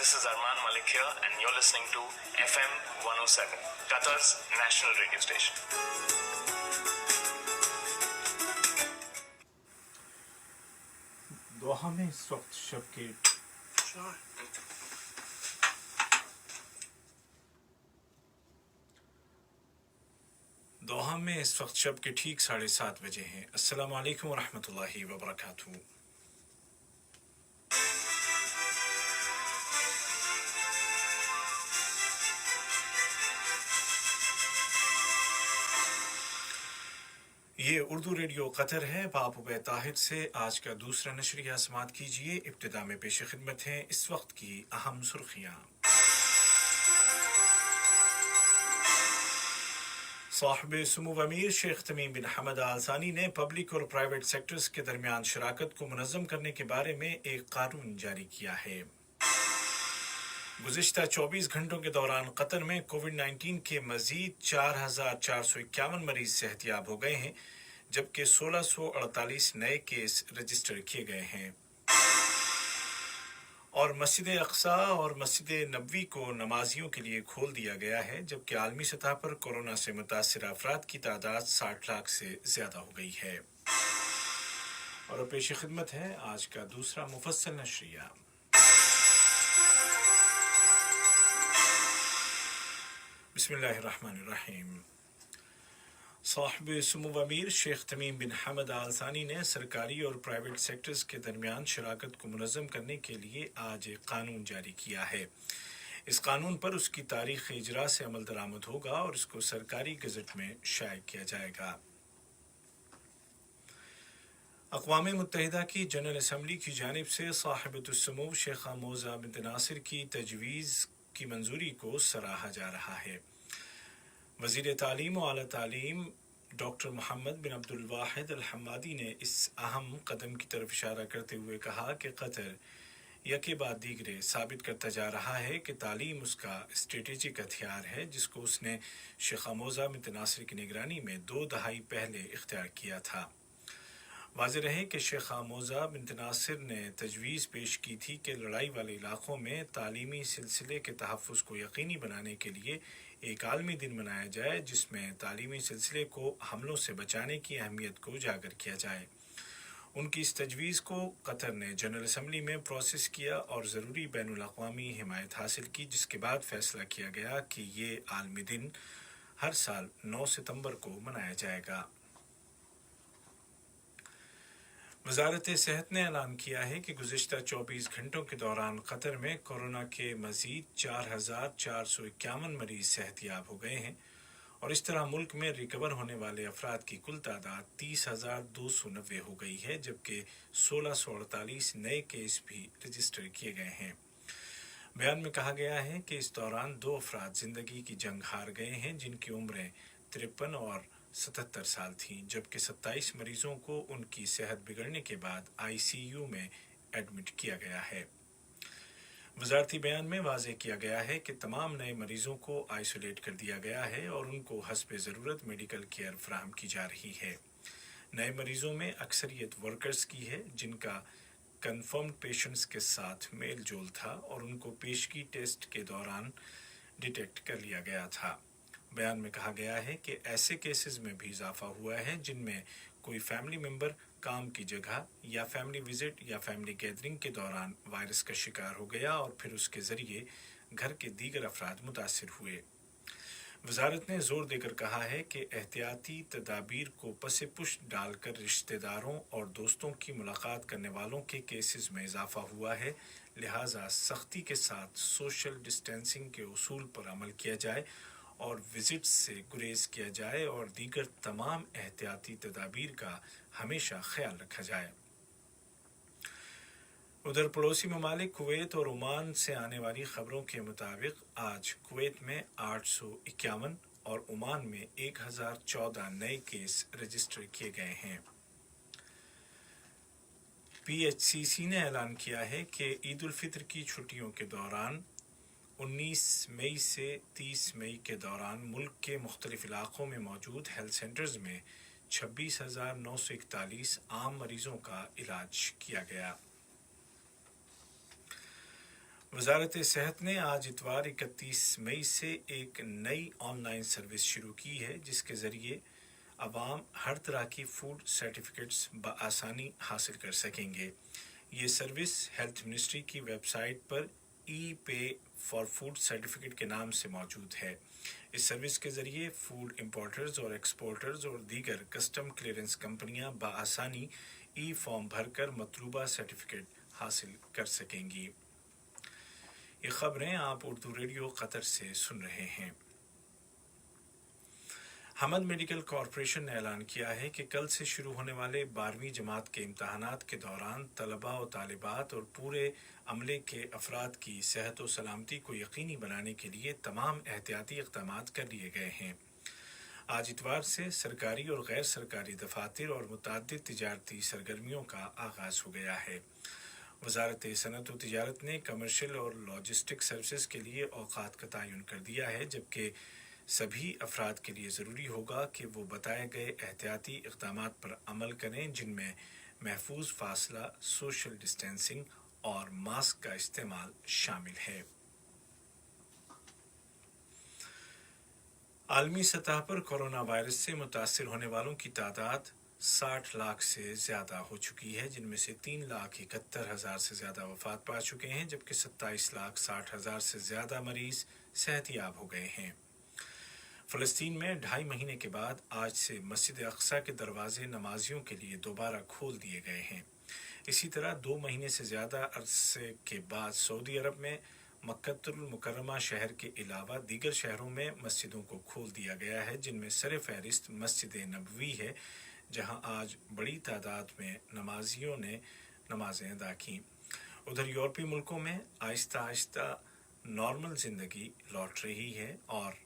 this is Arman Malik here, and you're listening to FM 107, Qatar's national radio station. दोहा में इस वक्त शब के दोहा में इस वक्त शब के ठीक 7:30 बजे हैं। अस्सलाम वालेकुम वरहमतुल्लाहि वबरकातुहू। ये उर्दू रेडियो कतर है। बाप उबैद ताहिर से आज का दूसरा नशरिया समात कीजिए। इब्तिदा में पेश खिदमत हैं इस वक्त की अहम सुर्खियाँ। साहिब सुमू अमीर शेख तमीम बिन हमद आल सानी ने पब्लिक और प्राइवेट सेक्टर्स के दरमियान शराकत को मुनज़्ज़म करने के बारे में एक कानून जारी किया है। गुज़िश्ता 24 घंटों के दौरान कतर में कोविड-19 के मज़ीद 4,451 मरीज सेहतियाब हो गए हैं, जबकि 1,648 नए केस रजिस्टर किए गए हैं। और मस्जिद अक्सा और मस्जिद नबवी को नमाजियों के लिए खोल दिया गया है, जबकि आलमी सतह पर कोरोना से मुतासिर अफराद की तादाद 60 लाख से ज़्यादा हो गई है। और पेश खिदमत है आज का दूसरा मुफस्सल नशरिया। बिस्मिल्लाहिर्रहमानिर्रहीम। साहिब सुमू अमीर शेख तमीम बिन हमद आल सानी ने सरकारी और प्राइवेट सेक्टर्स के दरमियान शराकत को मुनज़्ज़म करने के लिए आज एक कानून जारी किया है। इस कानून पर उसकी तारीख़ इजरा से अमल दरामद होगा और इसको सरकारी गज़ट में शाया किया जाएगा। अक़वाम मुत्तहिदा की जनरल असम्बली की जानिब से साहिबतुस्समू शेख मोज़ा बिन्त नासिर की तजवीज़ की मंजूरी को सराहा जा रहा है। वज़ीर तालीम और आला तालीम डॉक्टर मोहम्मद बिन अब्दुल वाहिद अल हम्मादी ने इस अहम कदम की तरफ इशारा करते हुए कहा कि कतर यके बाद दीगरे साबित करता जा रहा है कि तालीम उसका स्ट्रेटेजिक हथियार है, जिसको उसने शेख मोज़ा बिन्त नासिर की निगरानी में 2 दहाई पहले इख्तियार किया था। वाज़ेह रहे कि शेख मोज़ा बिन्त नासिर ने तजवीज़ पेश की थी कि लड़ाई वाले इलाक़ों में तालीमी सिलसिले के तहफ़्फ़ुज़ को यकीनी बनाने के लिए एक आलमी दिन मनाया जाए, जिसमें तालीमी सिलसिले को हमलों से बचाने की अहमियत को उजागर किया जाए। उनकी इस तजवीज़ को कतर ने जनरल असम्बली में प्रोसेस किया और ज़रूरी बैनुल अक़वामी हिमायत हासिल की, जिसके बाद फ़ैसला किया गया कि ये आलमी दिन हर साल 9 सितंबर को मनाया जाएगा। वज़ारत सेहत ने ऐलान किया है कि गुज़िश्ता 24 घंटों के दौरान कतर में कोरोना के मज़ीद 4,451 मरीज सेहतियाब हो गए हैं और इस तरह मुल्क में रिकवर होने वाले अफराद की कुल तादाद 30,290 हो गई है, जबकि 1,648 नए केस भी रजिस्टर किए गए हैं। बयान में कहा गया है कि इस दौरान 2 अफराद ज़िंदगी की जंग हार गए हैं, जिनकी उम्रें 53 और 77 साल थीं, जबकि 27 मरीजों को उनकी सेहत बिगड़ने के बाद ICU में एडमिट किया गया है। वज़ारती बयान में वाज़ेह किया गया है कि तमाम नए मरीजों को आइसोलेट कर दिया गया है और उनको हस्ब ज़रूरत मेडिकल केयर फराहम की जा रही है। नए मरीजों में अक्सरियत वर्कर्स की है, जिनका कन्फर्म्ड पेशेंट्स के साथ मेल जोल था और उनको पेशगी टेस्ट के दौरान डिटेक्ट कर लिया गया था। बयान में कहा गया है कि ऐसे केसेस में भी इजाफा हुआ है जिनमें कोई फैमिली मेंबर काम की जगह या फैमिली विजिट या फैमिली गैदरिंग के दौरान वायरस का शिकार हो गया और फिर उसके ज़रिए घर के दीगर अफराद मुतासिर हुए। वज़ारत ने ज़ोर देकर कहा है कि एहतियाती तदाबीर को पसे पुश डालकर रिश्तेदारों और दोस्तों की मुलाकात करने वालों के केसेस में इजाफा हुआ है, लिहाजा सख्ती के साथ सोशल डिस्टेंसिंग के उसूल पर अमल किया जाए और विजिट्स से गुरेज किया जाए और दीगर तमाम एहतियाती तदाबीर का हमेशा ख्याल रखा जाए। उधर पड़ोसी ममालिक कुवैत और ओमान से आने वाली खबरों के मुताबिक आज कुवैत में 851 और ओमान में 1014 नए केस रजिस्टर किए गए हैं। PHCC ने ऐलान किया है कि ईद उल फितर की छुट्टियों के दौरान 19 मई से 30 मई के दौरान मुल्क के मुख्तलिफ इलाक़ों में मौजूद हेल्थ सेंटर्स में 26,941 आम मरीजों का इलाज किया गया। वजारत सेहत ने आज इतवार 31 मई से एक नई ऑनलाइन सर्विस शुरू की है जिसके ज़रिए अवाम हर तरह की फूड सर्टिफिकेट्स बआसानी हासिल कर सकेंगे। ये सर्विस हेल्थ मिनिस्ट्री की वेबसाइट पर ई पे फॉर फूड सर्टिफिकेट के नाम से मौजूद है। इस सर्विस के ज़रिए फूड इंपोर्टर्स और एक्सपोर्टर्स और दीगर कस्टम क्लियरेंस कंपनियां बआसानी ई फॉर्म भरकर मतलूबा सर्टिफिकेट हासिल कर सकेंगी। ये खबरें आप उर्दू रेडियो कतर से सुन रहे हैं। हमद मेडिकल कॉरपोरेशन ने ऐलान किया है कि कल से शुरू होने वाले 12वीं जमात के इम्तहानात के दौरान तलबा और तालिबात और पूरे अमले के अफराद की सेहत और सलामती को यकीनी बनाने के लिए तमाम एहतियाती इक़दाम कर लिए गए हैं। आज इतवार से सरकारी और गैर सरकारी दफातर और मुतअद्दिद तिजारती सरगर्मियों का आगाज़ हो गया है। वजारत सनअत व तिजारत ने कमर्शियल और लॉजिस्टिक सर्विसेज के लिए औकात का तयन कर दिया है, जबकि सभी अफराद के लिए ज़रूरी होगा कि वो बताए गए एहतियाती इक़दाम पर अमल करें, जिनमें महफूज फासला, सोशल डिस्टेंसिंग और मास्क का इस्तेमाल शामिल है। आलमी सतह पर कोरोना वायरस से मुतासिर होने वालों की तादाद 60 लाख से ज़्यादा हो चुकी है, जिनमें से 3,71,000 से ज़्यादा वफात पा चुके हैं, जबकि 27,60,000 से ज़्यादा मरीज़ सेहतयाब हो गए हैं। फ़लस्तीन में 2.5 महीने के बाद आज से मस्जिद अक्सा के दरवाजे नमाजियों के लिए दोबारा खोल दिए गए हैं। इसी तरह 2 महीने से ज़्यादा अरसे के बाद सऊदी अरब में मक्कतुल मुकर्रमा शहर के अलावा दीगर शहरों में मस्जिदों को खोल दिया गया है, जिनमें सर फहरिस्त मस्जिद नबवी है, जहां आज बड़ी तादाद में नमाजियों ने नमाजें अदा की। उधर यूरोपीय मुल्कों में आहिस्ता आहिस्ता नॉर्मल ज़िंदगी लौट रही है और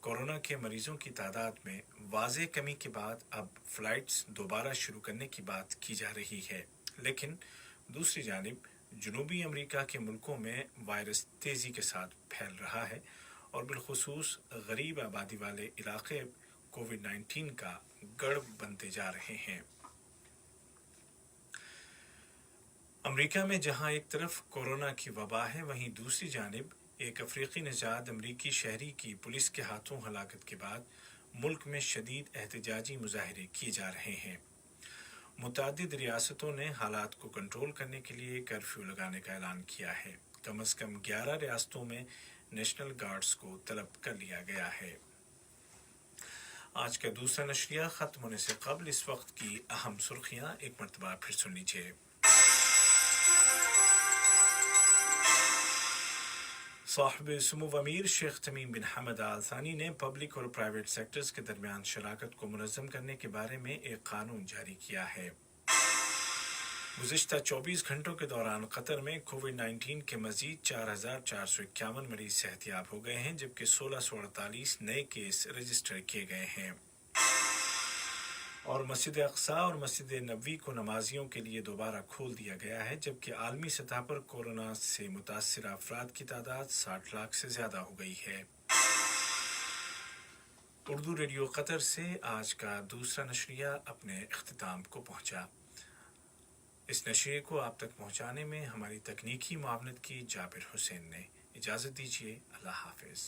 कोरोना के मरीजों की तादाद में वाज़ेह कमी के बाद अब फ़्लाइट्स दोबारा शुरू करने की बात की जा रही है। लेकिन दूसरी जानिब जनूबी अमेरिका के मुल्कों में वायरस तेज़ी के साथ फैल रहा है और बिलखुसूस गरीब आबादी वाले इलाके कोविड-19 का गढ़ बनते जा रहे हैं। अमेरिका में जहां एक तरफ कोरोना की वबा है, वहीं दूसरी जानिब एक अफ्रीकी निजात अमरीकी शहरी की पुलिस के हाथों हलाकत के बाद मुल्क में शदीद एहतजाजी मुजाहरे किए जा रहे हैं। मुतअद्दिद रियासतों ने हालात को कंट्रोल करने के लिए कर्फ्यू लगाने का ऐलान किया है। कम से कम 11 रियासतों में नेशनल गार्ड्स को तलब कर लिया गया है। आज का दूसरा नशरिया ख़त्म होने से कबल इस वक्त की अहम सुर्खियाँ एक मरतबा फिर सुन लीजिए। साहिब सुमूव अमीर शेख तमीम बिन हमद आल थानी ने पब्लिक और प्राइवेट सेक्टर्स के दरमियान शराकत को मुनज़्ज़म करने के बारे में एक कानून जारी किया है। गुज़िश्ता 24 घंटों के दौरान कतर में कोविड-19 के मज़ीद 4,451 मरीज सेहतयाब हो गए हैं, जबकि 1,648 नए केस रजिस्टर किए गए हैं। और मस्जिद अक्सा और मस्जिद नबवी को नमाजियों के लिए दोबारा खोल दिया गया है, जबकि आलमी सतह पर कोरोना से मुतासिर अफराद की तादाद 60 लाख से ज़्यादा हो गई है। उर्दू रेडियो कतर से आज का दूसरा नशरिया अपने इख्तिताम को पहुंचा। इस नशरिए को आप तक पहुंचाने में हमारी तकनीकी मुआवनत की जाबिर हुसैन ने। इजाज़त दीजिए। अल्लाह हाफिज़।